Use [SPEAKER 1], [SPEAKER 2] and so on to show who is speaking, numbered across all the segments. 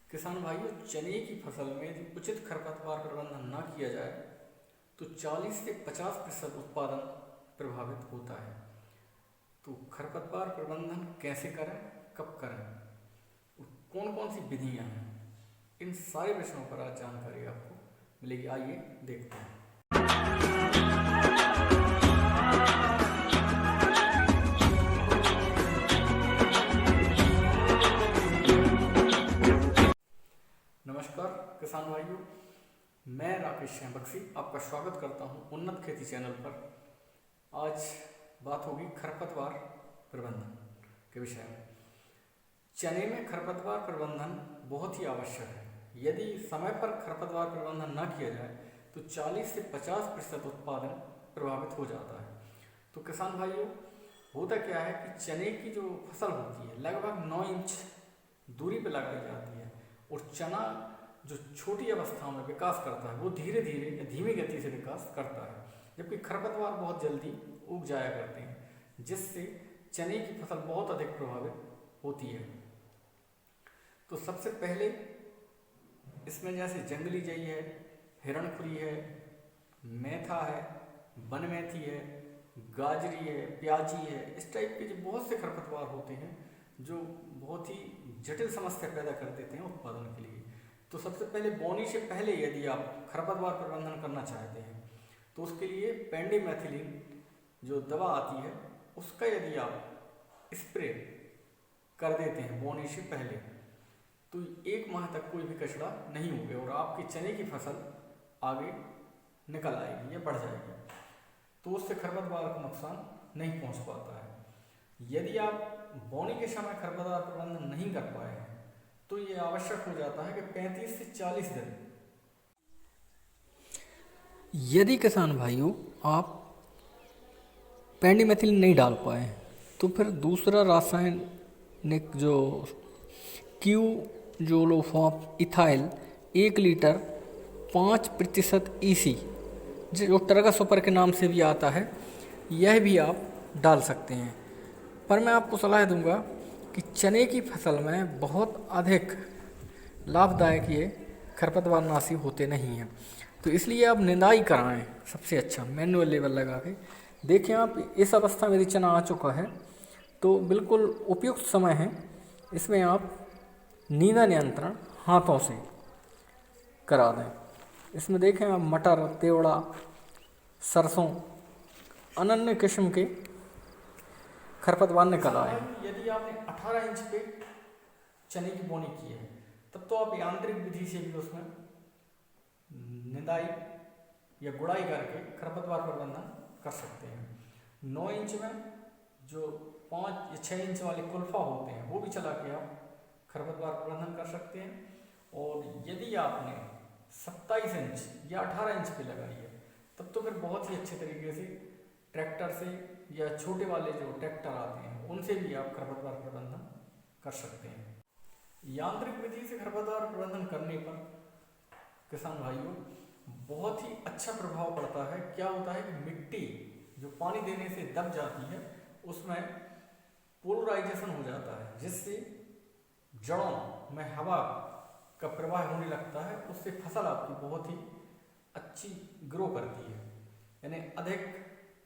[SPEAKER 1] किसान भाइयों, चने की फसल में यदि उचित खरपतवार प्रबंधन न किया जाए तो 40 से 50% उत्पादन प्रभावित होता है। तो खरपतवार प्रबंधन कैसे करें, कब करें, कौन कौन सी विधियां हैं, इन सारे विषयों पर आज जानकारी आपको मिलेगी। आइए देखते हैं। नमस्कार किसान भाइयों, मैं राकेश श्याम बख्शी आपका स्वागत करता हूं उन्नत खेती चैनल पर। आज बात होगी खरपतवार प्रबंधन के विषय में। चने में खरपतवार प्रबंधन बहुत ही आवश्यक है। यदि समय पर खरपतवार प्रबंधन न किया जाए तो 40 से 50% उत्पादन प्रभावित हो जाता है। तो किसान भाइयों, होता क्या है कि चने की जो फसल होती है लगभग 9 इंच दूरी पर लगाई जाती है और चना जो छोटी अवस्था में विकास करता है वो धीरे धीरे या धीमी गति से विकास करता है, जबकि खरपतवार बहुत जल्दी उग जाया करते हैं, जिससे चने की फसल बहुत अधिक प्रभावित होती है। तो सबसे पहले इसमें जैसे जंगली जई है, हिरणखुरी है, मेथा है, वन मेथी है, गाजरी है, प्याजी है, इस टाइप के जो बहुत से खरपतवार होते हैं जो बहुत ही जटिल समस्या पैदा कर देते हैं उत्पादन के लिए। तो सबसे पहले बोनी से पहले यदि आप खरपतवार प्रबंधन करना चाहते हैं तो उसके लिए पेंडिमेथिलिन जो दवा आती है उसका यदि आप स्प्रे कर देते हैं बोनी से पहले तो 1 माह तक कोई भी कचरा नहीं होगा और आपकी चने की फसल आगे निकल आएगी या बढ़ जाएगी। तो उससे खरपतवार को नुकसान नहीं पहुंच पाता है। यदि आप बोनी के समय खरपतवार प्रबंधन नहीं कर पाए हैं तो ये आवश्यक हो जाता है कि 35 से 40 दिन।
[SPEAKER 2] यदि किसान भाइयों आप पेंडिमेथिलिन नहीं डाल पाए तो फिर दूसरा रासायनिक जो क्यूजोलोफॉप इथाइल 1 लीटर 5% EC जो टरगा सुपर के नाम से भी आता है, यह भी आप डाल सकते हैं। पर मैं आपको सलाह दूंगा कि चने की फसल में बहुत अधिक लाभदायक ये खरपतवार नाशी होते नहीं हैं, तो इसलिए आप निंदाई कराएं सबसे अच्छा मैनुअल लेवल लगा के। देखें आप इस अवस्था में यदि चना आ चुका है तो बिल्कुल उपयुक्त समय है, इसमें आप नींदा नियंत्रण हाथों से करा दें। इसमें देखें आप मटर, तेवड़ा, सरसों, अनन्य किस्म के खरपतवार निकल आए।
[SPEAKER 1] यदि आपने 18 इंच पे चने की बोनी की है तब तो आप यांत्रिक विधि से भी उसमें निदाई या गुड़ाई करके खरपतवार प्रबंधन कर सकते हैं। 9 इंच में जो 5 या 6 इंच वाले कुल्फा होते हैं वो भी चला के आप खरपतवार प्रबंधन कर सकते हैं। और यदि आपने 27 इंच या 18 इंच पे लगाई है तब तो फिर बहुत ही अच्छे तरीके से ट्रैक्टर से या छोटे वाले जो ट्रैक्टर आते हैं उनसे भी आप खरपतवार प्रबंधन कर सकते हैं। यांत्रिक विधि से खरपतवार प्रबंधन करने पर किसान भाइयों बहुत ही अच्छा प्रभाव पड़ता है। क्या होता है कि मिट्टी जो पानी देने से दब जाती है उसमें पोलराइजेशन हो जाता है, जिससे जड़ों में हवा का प्रवाह होने लगता है। उससे फसल आपकी बहुत ही अच्छी ग्रो करती है, यानी अधिक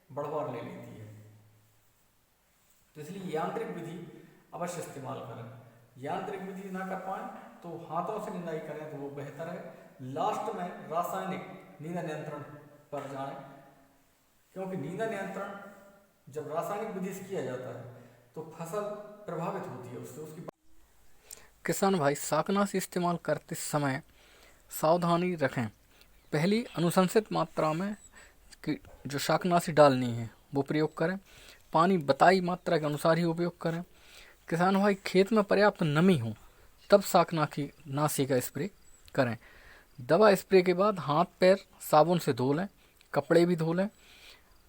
[SPEAKER 1] बढ़वार ले लेती है। तो इसलिए यांत्रिक विधि अवश्य इस्तेमाल करें। यांत्रिक विधि ना कर पाए तो हाथों से निंदाई करें तो वो बेहतर है। लास्ट में रासायनिक नींदा नियंत्रण पर जाएं, क्योंकि नींदा नियंत्रण जब रासायनिक विधि से किया जाता है तो फसल प्रभावित होती है उससे। उसकी
[SPEAKER 2] किसान भाई शाकनाशी इस्तेमाल करते समय सावधानी रखें। पहली अनुशंसित मात्रा में जो शाकनाशी डालनी है वो प्रयोग करें। पानी बताई मात्रा के अनुसार ही उपयोग करें। किसान भाई खेत में पर्याप्त नमी हो तब शाकनाशी का स्प्रे करें। दवा स्प्रे के बाद हाथ पैर साबुन से धो लें, कपड़े भी धो लें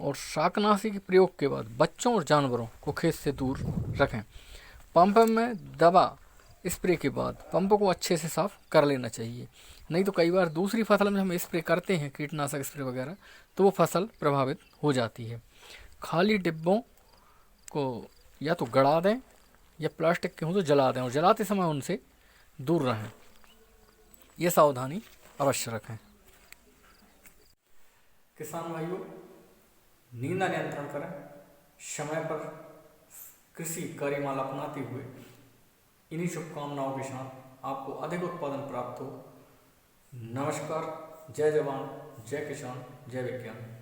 [SPEAKER 2] और शाकनाशी के प्रयोग के बाद बच्चों और जानवरों को खेत से दूर रखें। पंप में दवा स्प्रे के बाद पंप को अच्छे से साफ कर लेना चाहिए, नहीं तो कई बार दूसरी फसल में हम स्प्रे करते हैं कीटनाशक स्प्रे वगैरह तो वो फसल प्रभावित हो जाती है। खाली डिब्बों को या तो गड़ा दें या प्लास्टिक के हों तो जला दें और जलाते समय उनसे दूर रहें। ये सावधानी अवश्य रखें।
[SPEAKER 1] किसान भाइयों, नींद नियंत्रण करें, समय पर कृषि कार्यमाल अपनाते हुए इन्हीं शुभकामनाओं के साथ आपको अधिक उत्पादन प्राप्त हो। नमस्कार। जय जवान, जय किसान, जय विज्ञान।